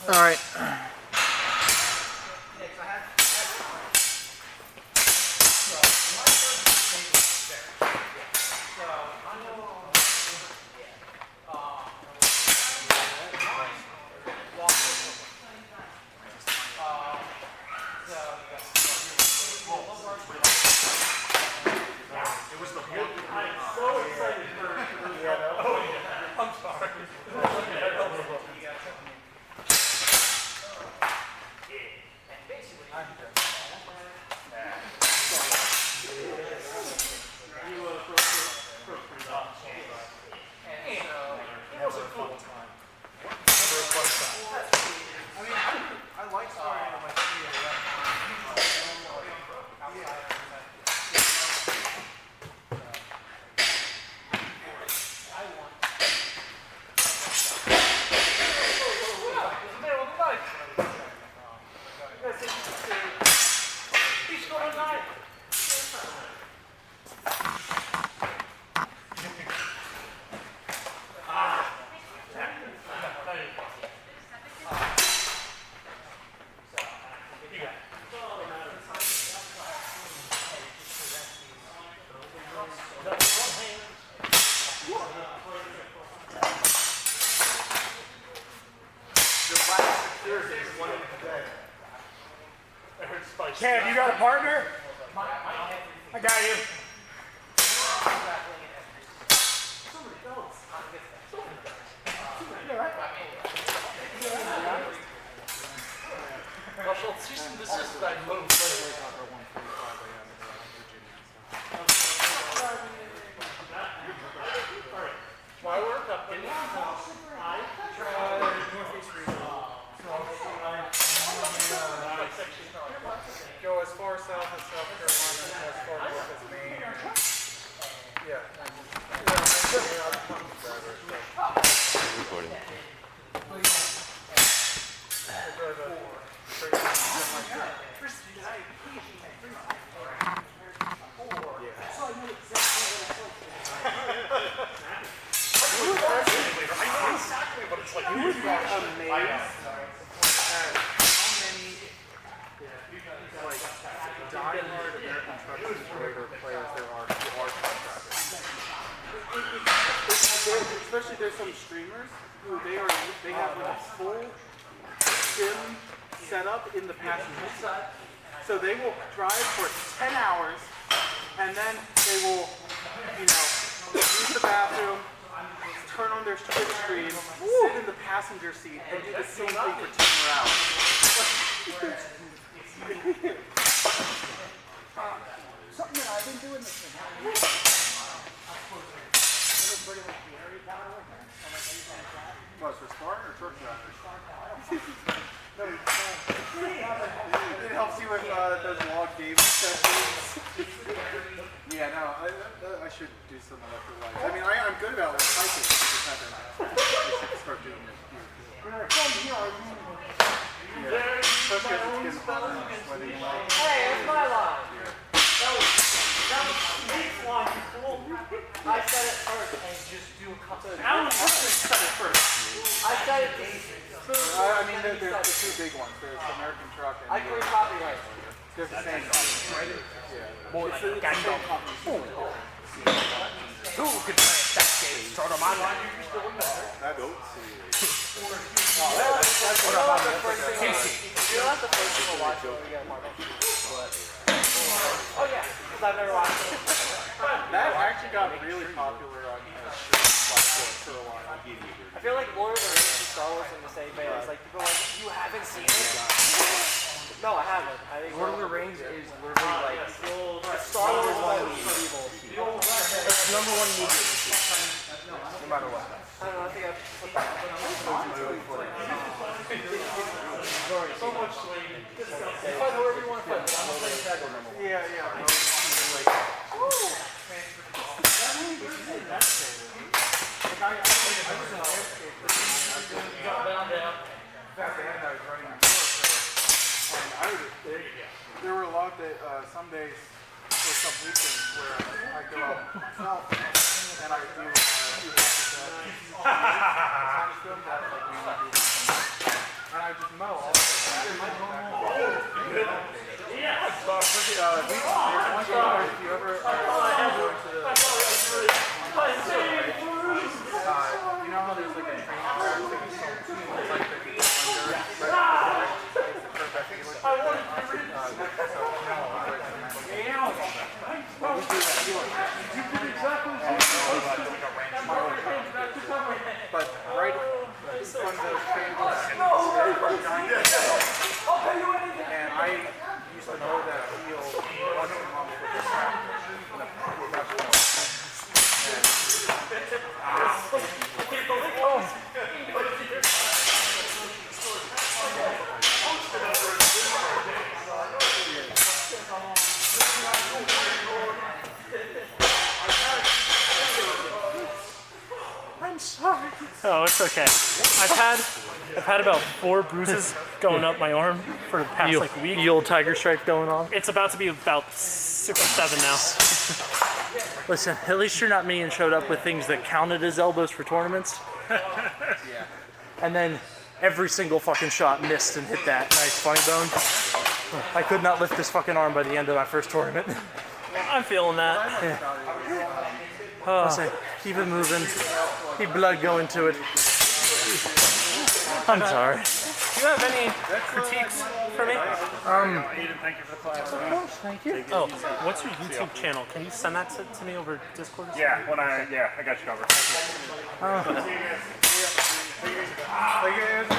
All right. Cam, you got a partner? I got you. Go as far south as South Carolina, as far north as Maine. Yeah. Recording. Diehard American Truck Simulator players there are who are truck drivers. Especially there's some streamers who they have like a full sim setup in the passenger seat. So they will drive for 10 hours and then they will, use the bathroom, turn on their Twitch stream, sit in the passenger seat and do the same thing for 10 more hours. Something that I've been doing this thing. What, for Spartan or truck drivers? It helps you with those log game sessions. Yeah, no, I should do some electrolytes. I mean, I'm good about hiking. I just haven't. I should start doing it here. When I come here, I mean, Yeah, especially as it's getting hotter and sweaty. Hey, that's my line. That was Nate's line. Cool. I said it first and just do a couple of. Alan said it first. I said it. I mean, there's the two big ones. There's American Truck and I agree copyright. they're the same company. Yeah. more like a Gandalf. Who could play a sex game? Start on my line. That's goat What about the first thing? You know that's the first thing we'll watch when we get Marvel. Oh yeah, because I've never watched it. That actually got really popular on for a while. I feel like Lord of the Rings and Star Wars are in the same vein. It's like people are like, you haven't seen it? No, I haven't. I think Lord of the Rings is literally like Star Wars is like evil. it's number one movie to see, no matter what. I don't know. I think I've put that. So much. Fight whoever you want to fight. I'm playing Dragon number one. Yeah. There were a lot that some days or some weekends where I go out myself and I do a few episodes and I I just mow all the time. There's one thing where if you ever go into the you know how there's like a training track that you see, it's like the under, but right in front of those trains, and I used to know that field once a month with the professional. I'm sorry. Oh, it's okay. I've had about 4 bruises going up my arm for the past week. The old tiger stripe going on. It's about to be about 6 or 7 now. Listen, at least you're not me and showed up with things that counted as elbows for tournaments. And then every single fucking shot missed and hit that nice funny bone. I could not lift this fucking arm by the end of my first tournament. I'm feeling that. I'll say, keep it moving. Keep blood going to it. I'm sorry. Do you have any critiques for me? Aiden, thank you for the class. Thank you. Oh, what's your YouTube channel? Can you send that to me over Discord? Yeah, I got you covered.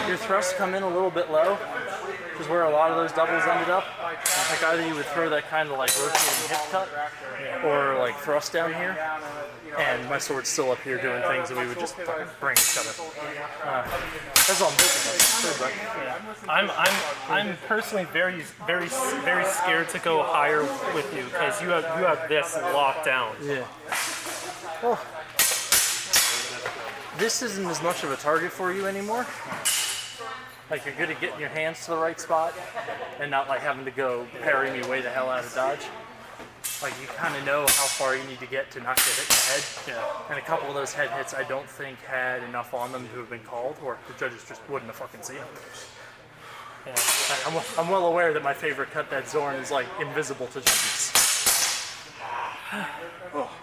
Your thrusts come in a little bit low, which is where a lot of those doubles ended up. Like either you would throw that kind of like rotating hip cut, or like thrust down here, and my sword's still up here doing things, and we would just fucking bring each other. That's all I'm thinking of. I'm personally very scared to go higher with you because you have this locked down. Yeah. Well, this isn't as much of a target for you anymore. Like you're good at getting your hands to the right spot and not like having to go parry me way the hell out of dodge. Like you kind of know how far you need to get to not get hit in the head. Yeah. And a couple of those head hits I don't think had enough on them to have been called, or the judges just wouldn't have fucking seen them. Yeah. I'm well aware that my favorite cut that Zorn is like invisible to judges.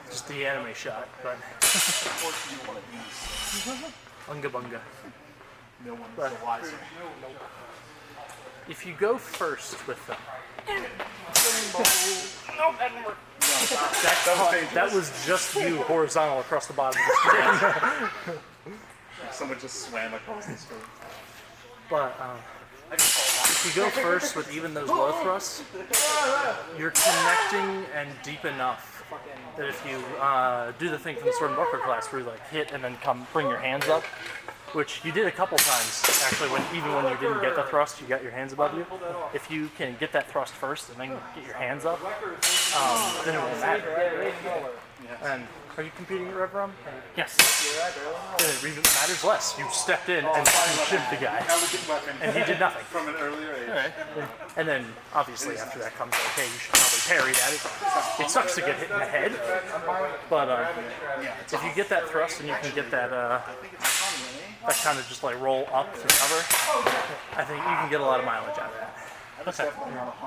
Just the anime shot, but unga bunga. But if you go first with them, that was just you horizontal across the bottom of the screen. Someone just swam across the screen. But if you go first with even those low thrusts, you're connecting and deep enough that if you do the thing from the Sword and Buckler class where you like hit and then come bring your hands up, which you did a couple times actually, even when you didn't get the thrust, you got your hands above you. If you can get that thrust first and then get your hands up, then it won't matter. And are you competing at Rev Rum? Yes. Then it even matters less. You stepped in and shivved the guy, and he did nothing. From an earlier age. And then, obviously, after that comes like, hey, you should probably parry that. It sucks to get hit in the head, but if you get that thrust and you can get that that kind of just like roll up to cover, I think you can get a lot of mileage out of that. Okay.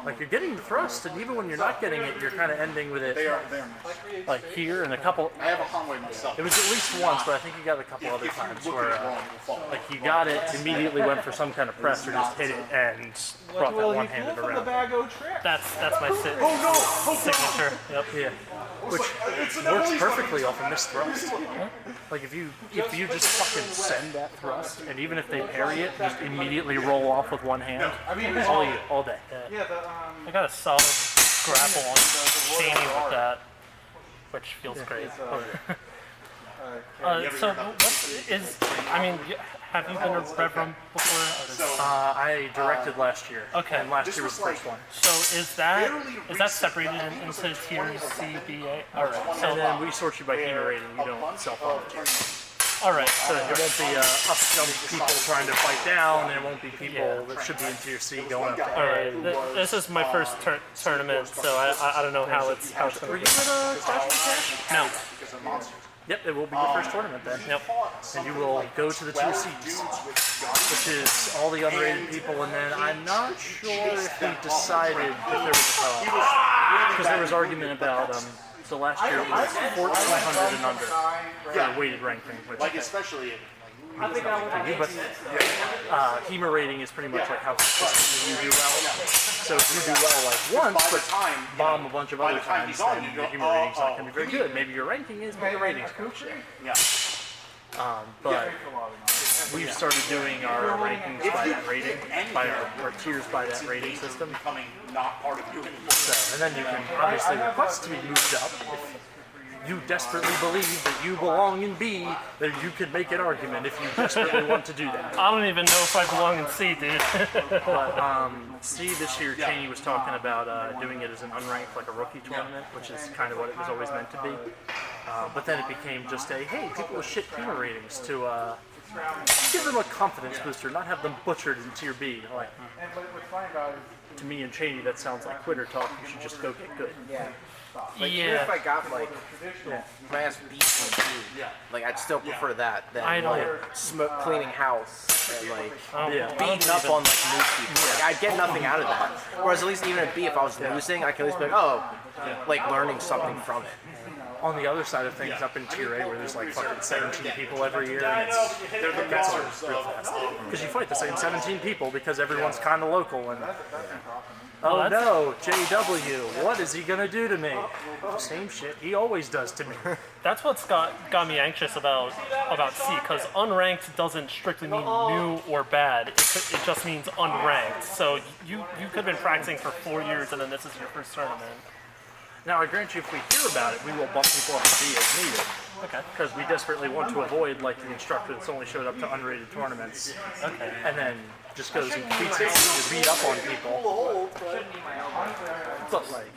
Like you're getting the thrust, and even when you're not getting it, you're kind of ending with it like here and a couple. I have a Conway myself. It was at least once, but I think you got it a couple other times where like you got it, immediately went for some kind of press or just hit it and brought that one-handed around. That's my signature. Yep. Yeah, which works perfectly off a missed thrust. Like if you just fucking send that thrust, and even if they parry it, just immediately roll off with one hand. All day. Yeah. I got a solid grapple on Shaney with that, which feels great. So what is? I mean, have you been to Rev Rum before? I directed last year. Okay. And last year was the first one. So is that separated into tiers C, B, A? All right. And then we sort you by humor rating. You don't self-volunteer. All right. So it won't be up jump people trying to fight down, and it won't be people that should be in tier C going up to All A. right. This is my first tournament, so I don't know how it's Were you in a Clash of the Cash? No. Yep, it will be your first tournament then. Yep. And you will go to the tier C's, which is all the unrated people, and then I'm not sure if we decided if there was a cutoff. Because there was argument about, so last year it was 1,400 and under for weighted ranking, which Like especially in means nothing to you, but HEMA rating is pretty much like how consistently you do well. So if you do well like once, but bomb a bunch of other times, then your HEMA rating's not going to be very good. Maybe your ranking is, but your rating's cool. yeah. But we've started doing our rankings by that rating, by our tiers by that rating system. Becoming not part of you anymore. So, and then you can obviously request to be moved up if you desperately believe that you belong in B, then you could make an argument if you desperately want to do that. I don't even know if I belong in C, dude. But C this year, Cheney was talking about doing it as an unranked, like a rookie tournament, which is kind of what it was always meant to be. But then it became just a, hey, people with shit HEMA ratings to give them a confidence booster, not have them butchered in tier B. Like, to me and Cheney, that sounds like quitter talk. You should just go get good. Like, even if Yeah. I got like my ass beat from you, like I'd still prefer that than I don't- like cleaning house and like Yeah. beating up on like new people. Like I'd get nothing out of that. Whereas at least even at B, if I was losing, I can at least be like, oh, like learning something from it. On the other side of things, up in tier A, where there's like fucking 17 people every year, and it gets old real fast. Because you fight the same 17 people because everyone's kind of local. And oh no, JW, what is he gonna do to me? Same shit he always does to me. That's what's got me anxious about C, because unranked doesn't strictly mean new or bad. It just means unranked. So you could have been practicing for 4 years and then this is your first tournament. Now, I grant you, if we hear about it, we will bump people up to B as needed. Okay. Because we desperately want to avoid, like, the instructor that's only showed up to unrated tournaments. Okay. And then just goes and beats it to beat up on people. But, like,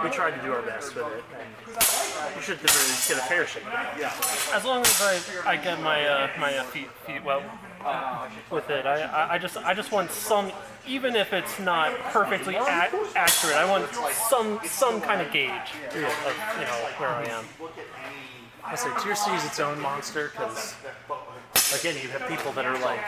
we tried to do our best with it. And you should at the very least get a fair shake. As long as I get my feet wet with it, I just want some, even if it's not perfectly accurate, I want some kind of gauge of where I am. I say tier C is its own monster because, again, you have people that are like,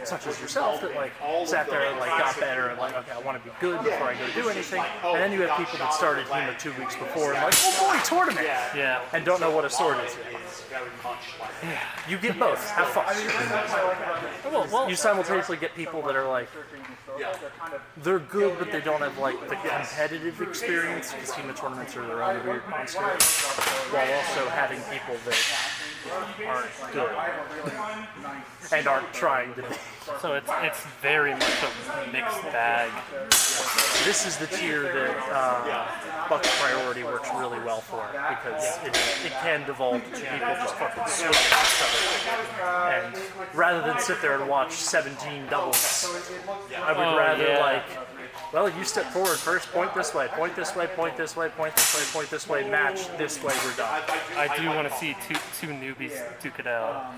such as yourself, that like sat there and like got better and like, okay, I want to be good before I go do anything. And then you have people that started HEMA 2 weeks before and like, oh boy, tournament! Yeah. And don't know what a sword is yet. You get both. Have fun. Well, You simultaneously get people that are like, they're good, but they don't have like the competitive experience because HEMA tournaments are their own weird monster, while also having people that aren't good and aren't trying to be. so it's very much a mixed bag. This is the tier that Buck's Priority works really well for because it can devolve to people just fucking swinging each other. And rather than sit there and watch 17 doubles, I would rather like, well, you step forward first, point this way, point this way, point this way, point this way, point this way, match this way, we're done. I do want to see two newbies duke it out.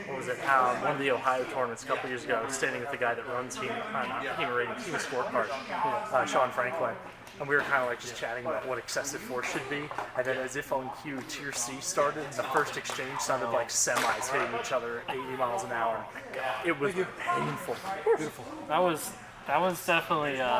What was it? One of the Ohio tournaments a couple years ago, I was standing with the guy that runs HEMA Scorecard, Sean Franklin. And we were kind of like just chatting about what excessive force should be. And then as if on cue, tier C started, and the first exchange sounded like semis hitting each other at 80 miles an hour. It was painful. That was definitely